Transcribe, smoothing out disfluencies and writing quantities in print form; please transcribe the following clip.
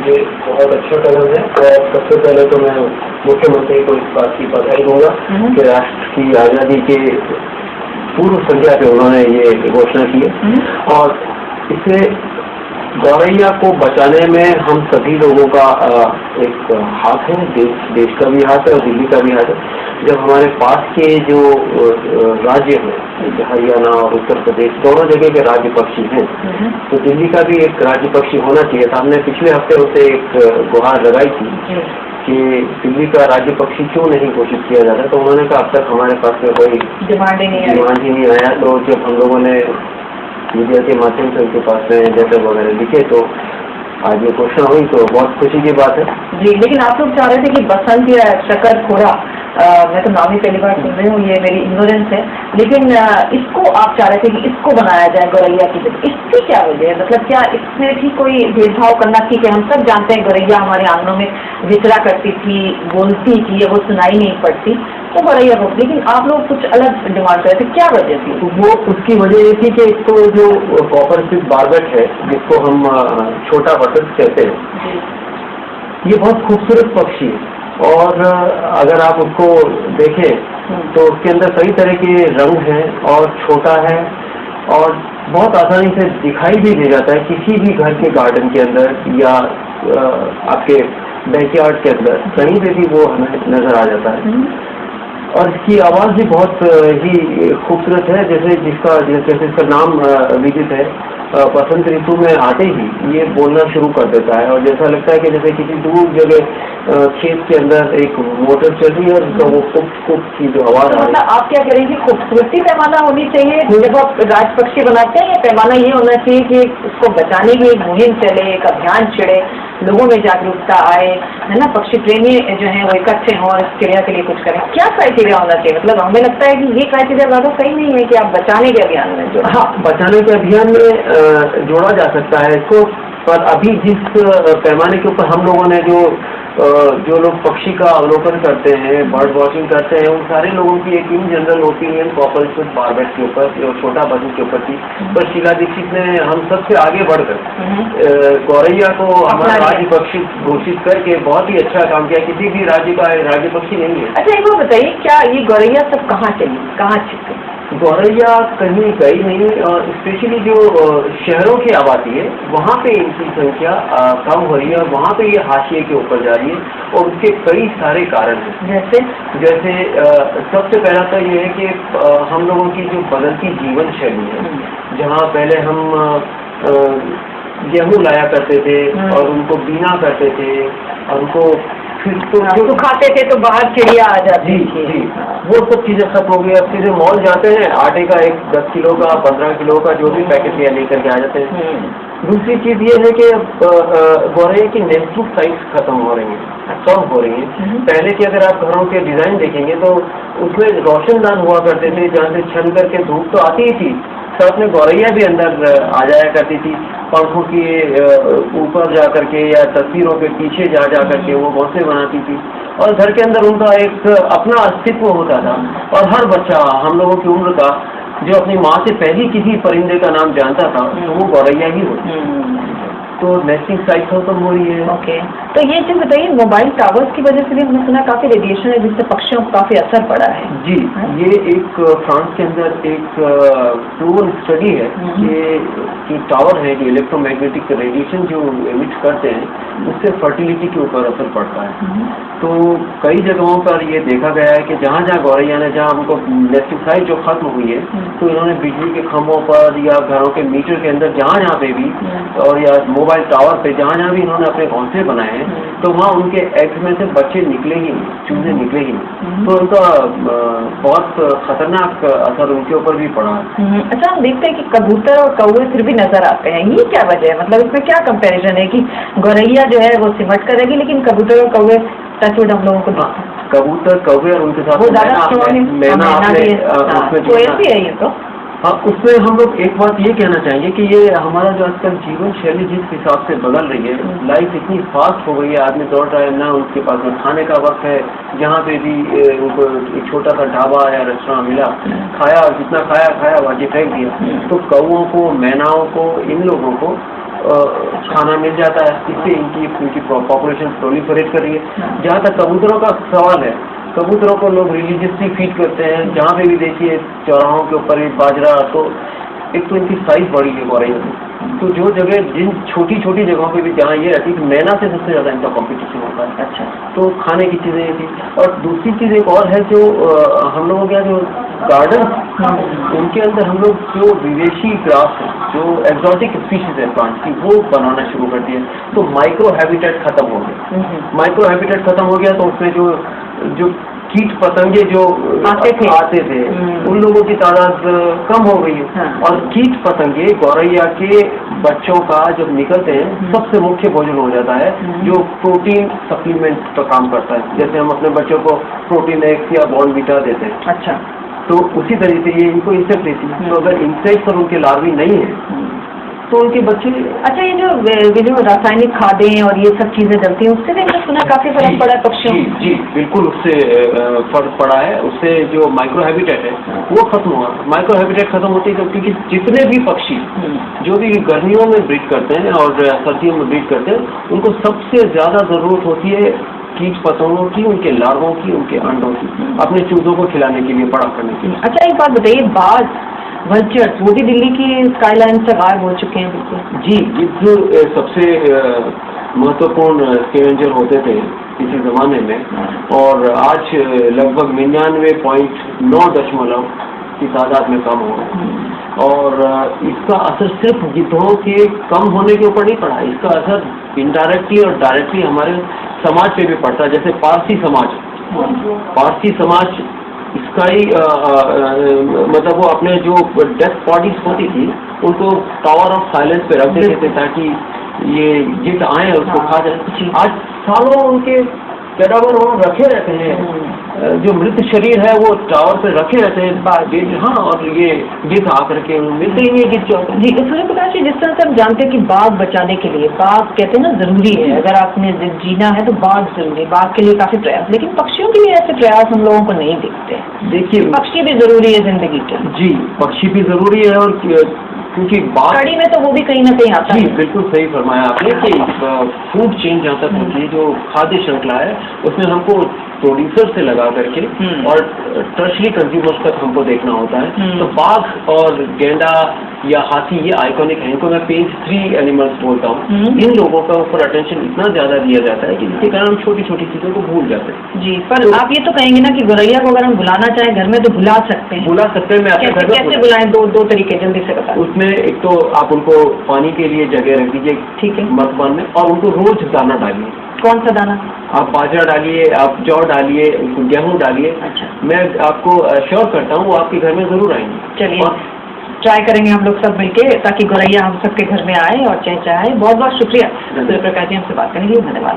ये बहुत अच्छा कदम है और सबसे पहले तो मैं मुख्यमंत्री को इस बात की बधाई दूंगा कि राष्ट्र की आज़ादी के पूर्व संध्या पे उन्होंने ये घोषणा की है और इससे गौरैया को बचाने में हम सभी लोगों का एक हाथ है, देश का भी हाथ है और दिल्ली का भी हाथ है। जब हमारे पास के जो राज्य हैं हरियाणा और उत्तर प्रदेश दोनों जगह के राज्य पक्षी हैं, तो दिल्ली का भी एक राज्य पक्षी होना चाहिए था। हमने पिछले हफ्ते उसे एक गुहार लगाई थी कि दिल्ली का राज्य पक्षी क्यों नहीं घोषित किया जाता, तो उन्होंने कहा अब तक हमारे पास में कोई डिमांड ही नहीं आया। तो जब हम लोगों ने मीडिया के माध्यम से उनके पास में लेटर वगैरह लिखे तो आज ये घोषणा हुई, तो बहुत खुशी की बात है जी। लेकिन आप लोग चाह रहे थे कि बसंत या शकरखोरा, मैं तो नाम ही पहली बार सुन रही हूँ, ये मेरी इग्नोरेंस है, लेकिन इसको आप चाह रहे थे कि इसको बनाया जाए गौरैया की जगह। इसकी क्या वजह है? मतलब क्या इसमें भी कोई भेदभाव करना? ठीक है, हम सब जानते हैं गौरैया हमारे आंगनों में विचरा करती थी, बोलती थी, वो सुनाई नहीं पड़ती, तो गौरैया को, लेकिन आप लोग कुछ अलग डिमांड कर रहे थे, क्या वजह थी? वो उसकी वजह ये थी कि एक तो जो कॉपर स्पिट बार्बेट है, जिसको हम छोटा बटरफ्लाई कहते हैं, ये बहुत खूबसूरत पक्षी है और अगर आप उसको देखें तो उसके अंदर कई तरह के रंग हैं और छोटा है और बहुत आसानी से दिखाई भी दे जाता है किसी भी घर के गार्डन के अंदर या आपके बैकयार्ड के अंदर, कहीं पे भी वो हमें नजर आ जाता है। और इसकी आवाज़ भी बहुत ही खूबसूरत है, जैसे इसका नाम विदित है, बसंत ऋतु में आते ही ये बोलना शुरू कर देता है और जैसा लगता है कि जैसे किसी दूर जगह खेत के अंदर एक मोटर चल रही है और उसका वो कुक की जो आवाज़ आ रही है। आप क्या करेंगे, खूबसूरती पैमाना होनी चाहिए जब आप राज पक्षी बनाते हैं, या पैमाना ये होना चाहिए कि उसको बचाने की एक मुहिम चले, एक अभियान छिड़े, लोगों में जागरूकता आए, है ना, पक्षी प्रेमी जो है वो इकट्ठे हों और इस चिड़िया के लिए कुछ करें? क्या क्राइटेरिया होना चाहिए? मतलब हमें लगता है कि ये क्राइटेरिया ज़्यादा सही नहीं है कि आप बचाने के अभियान में जोड़ा। हाँ, बचाने के अभियान में जोड़ा जा सकता है इसको, पर अभी जिस पैमाने के ऊपर हम लोगों ने जो लोग पक्षी का अवलोकन करते हैं, बर्ड वॉचिंग करते हैं, उन सारे लोगों की एक in general opinion copper spit barbette के ऊपर, जो छोटा बटन के ऊपर थी, पर शीला दीक्षित ने हम सबसे आगे बढ़कर गौरैया को हमारा राज्य पक्षी घोषित करके बहुत ही अच्छा काम किया। किसी भी राज्य का राज्य पक्षी नहीं है। अच्छा, एक बात बताइए, क्या ये गौरैया सब कहाँ चली, कहाँ छिपी? गौरैया कहीं गई नहीं और स्पेशली जो शहरों की आबादी है वहाँ पे इनकी संख्या कम हो रही है और वहाँ पे ये हाशिए के ऊपर जा रही है और उसके कई सारे कारण हैं। जैसे सबसे पहला तो ये है कि हम लोगों की जो बदलती जीवन शैली है, जहाँ पहले हम गेहूँ लाया करते थे और उनको बीना करते थे और उनको फिर तो खाते थे तो बाहर चिड़िया आ जाती थी, वो सब चीज़ें खत्म हो गई। अब सीधे मॉल जाते हैं, आटे का एक 10 किलो का 15 किलो का जो भी पैकेट लिया लेकर के आ जाते हैं। दूसरी चीज़ ये है कि गौरैया की नेचुरल साइज खत्म हो रही है, कम हो रही है। पहले की अगर आप घरों के डिज़ाइन देखेंगे तो उसमें रोशनदान हुआ करते थे, जहाँ से छन करके धूप तो आती ही थी, साथ में गौरैया भी अंदर आ जाया करती थी, पंखों के ऊपर जा करके या तस्वीरों के पीछे जा करके वो घोंसले बनाती थी और घर के अंदर उनका एक अपना अस्तित्व होता था। और हर बच्चा हम लोगों की उम्र का जो अपनी माँ से पहले किसी परिंदे का नाम जानता था तो वो गौरैया ही होती। तो नेस्टिंग साइट खत्म हो रही है। ओके, तो ये चीज़ बताइए, मोबाइल टावर्स की वजह से भी हमने सुना काफ़ी रेडिएशन है जिससे पक्षियों को काफ़ी असर पड़ा है। जी, ये एक फ्रांस के अंदर एक प्रूवन स्टडी है कि टावर है जो इलेक्ट्रोमैग्नेटिक रेडिएशन जो एमिट करते हैं उससे फर्टिलिटी के ऊपर असर पड़ता है। तो कई जगहों पर ये देखा गया है कि जहाँ जहाँ गौरैया ने, जहाँ हमको नेस्टिंग साइट जो खत्म हुई है, तो इन्होंने बिजली के खंभों पर या घरों के मीटर के अंदर जहाँ पे भी और या मोबाइल टावर पे जहाँ भी इन्होंने अपने घोंसले बनाए हैं, तो वहाँ उनके एग्स में से बच्चे निकले ही नहीं, चूजे निकले ही नहीं। तो उनका बहुत खतरनाक असर उनके ऊपर भी पड़ा है। अच्छा, हम देखते हैं कि कबूतर और कौवे फिर भी नजर आते हैं, ये क्या वजह है? मतलब इसमें क्या कंपैरिजन है कि गौरैया जो है वो सिमट कर रहेगी लेकिन कबूतर और कौवे टचवुड हम लोगों को कबूतर कौवे और उनके साथ कोई है ये तो। हाँ, उसमें हम लोग एक बात ये कहना चाहेंगे कि ये हमारा जो आजकल जीवन शैली जिस हिसाब से बदल रही है, लाइफ इतनी फास्ट हो गई है, आदमी दौड़ रहा है, ना उसके पास में खाने का वक्त है, जहाँ पे भी उनको एक छोटा सा ढाबा या रेस्टोरेंट मिला, खाया, जितना खाया बाकी फेंक दिया। तो कौओं को, मैनाओं को, इन लोगों को खाना मिल जाता है, इससे इनकी पॉपुलेशन प्रोलिफरेट कर रही है। जहाँ तक कबूतरों का सवाल है, कबूतरों को लोग रिलीजियसली फीड करते हैं, जहाँ पे भी देखिए चौराहों के ऊपर बाजरा, तो एक तो इनकी साइज बड़ी है गौरैया में, तो जो जगह जिन छोटी छोटी जगहों पे भी जहाँ ये रहती है, मैना से सबसे ज़्यादा इनका कॉम्पिटिशन होता है। अच्छा, तो खाने की चीज़ें ये थी। और दूसरी चीज़ एक और है जो हम लोगों के यहाँ जो गार्डन, उनके अंदर हम लोग जो विदेशी ग्रास है, जो एग्जॉटिक स्पीशीज है प्लांट की, वो बनाना शुरू कर दिया। तो माइक्रो हैबिटेट खत्म हो गया। माइक्रो हैबिटेट खत्म हो गया तो उसमें जो कीट पतंगे जो आते थे उन लोगों की तादाद कम हो गई है। और कीट पतंगे गौरैया के बच्चों का जब निकलते हैं, सबसे मुख्य भोजन हो जाता है, जो प्रोटीन सप्लीमेंट का काम करता है। जैसे हम अपने बच्चों को प्रोटीन एक्स या बॉर्नवीटा देते हैं, अच्छा, तो उसी तरीके से ये इनको इंसेक्ट देती है। तो अगर इंसेक्ट और उनके लार्वी नहीं है तो उनके बच्चे। अच्छा, ये जो रासायनिक खादें और ये सब चीजें डलती हैं, उससे भी मैंने सुना काफी फर्क पड़ा है पक्षियों। जी बिल्कुल, उससे फर्क पड़ा है। उससे जो माइक्रो हैबिटेट है वो खत्म हुआ। माइक्रो हैबिटेट खत्म होती है क्योंकि जितने भी पक्षी जो भी गर्मियों में ब्रीड करते हैं और सर्दियों में ब्रीड करते हैं, उनको सबसे ज्यादा जरूरत होती है कीट पतंगों की, उनके लार्वों की, उनके अंडों की, अपने चूजों को खिलाने के लिए, बड़ा करने के लिए। अच्छा, एक बात बताइए, बाज वल्चर्स वो भी दिल्ली की स्काईलाइन से गायब हो चुके हैं बिल्कुल। जी, जो सबसे महत्वपूर्ण स्कैवेंजर होते थे किसी जमाने में, और आज लगभग 99.9% की तादाद में कम हो गए। और इसका असर सिर्फ गिद्धों के कम होने के ऊपर नहीं पड़ा, इसका असर इनडायरेक्टली और डायरेक्टली हमारे समाज पे भी पड़ता है। जैसे पारसी समाज इसका ही मतलब वो अपने जो डेथ बॉडीज होती थी उनको टावर ऑफ साइलेंस पे रख देते थे ताकि ये जित आए उसको खा जाए। आज सालों उनके कैडावर वहाँ रखे रहते हैं, जो मृत शरीर है वो टावर पे रखे रहते हैं। हाँ, और ये गिद्ध आकर के मिलते ही नहीं गिद्ध चौक। जी, सूर्य प्रकाश जी, जिस तरह से हम जानते हैं कि बाघ बचाने के लिए, बाघ कहते हैं ना जरूरी है, अगर आपने जीना है तो बाघ जरूरी है, बाघ के लिए काफी प्रयास, लेकिन पक्षियों के लिए ऐसे प्रयास हम लोगों को नहीं दिखते। देखिए, पक्षी भी जरूरी है जिंदगी के। जी, पक्षी भी जरूरी है, और क्योंकि कड़ी में तो वो भी कहीं ना कहीं आता है। जी बिल्कुल सही फरमाया आपने कि फूड चेन जहाँ तक होती है, जो खाद्य श्रृंखला है, उसमें हमको प्रोड्यूसर से लगा करके और टर्शरी कंज्यूमर्स तक हमको देखना होता है। तो बाघ और गेंडा या हाथी ये आइकॉनिक है, इनको मैं पेज 3 एनिमल्स बोलता हूँ। इन लोगों का ऊपर अटेंशन इतना ज्यादा दिया जाता है कि जिसके कारण हम छोटी छोटी चीजों को भूल जाते हैं। जी, पर तो, आप ये तो कहेंगे ना कि गौरैया को अगर हम बुलाना चाहें घर में तो बुला सकते हैं। मैं कैसे बुलाएं? दो तरीके जल्दी से बताएं। उसमें एक तो आप उनको पानी के लिए जगह रख दीजिए, ठीक है, मटबान में, और उनको रोज दाना डालिए। कौन सा दाना? आप बाजरा डालिए, आप जौ डालिए, गेहूँ डालिए। अच्छा, मैं आपको श्योर करता हूँ वो आपके घर में जरूर आएंगे। चलिए, ट्राई करेंगे हम लोग सब मिलके, ताकि गौरैया हम सबके घर में आए और चहचहाए। बहुत बहुत शुक्रिया सूर्य प्रकाश जी, हमसे बात करने के लिए। धन्यवाद।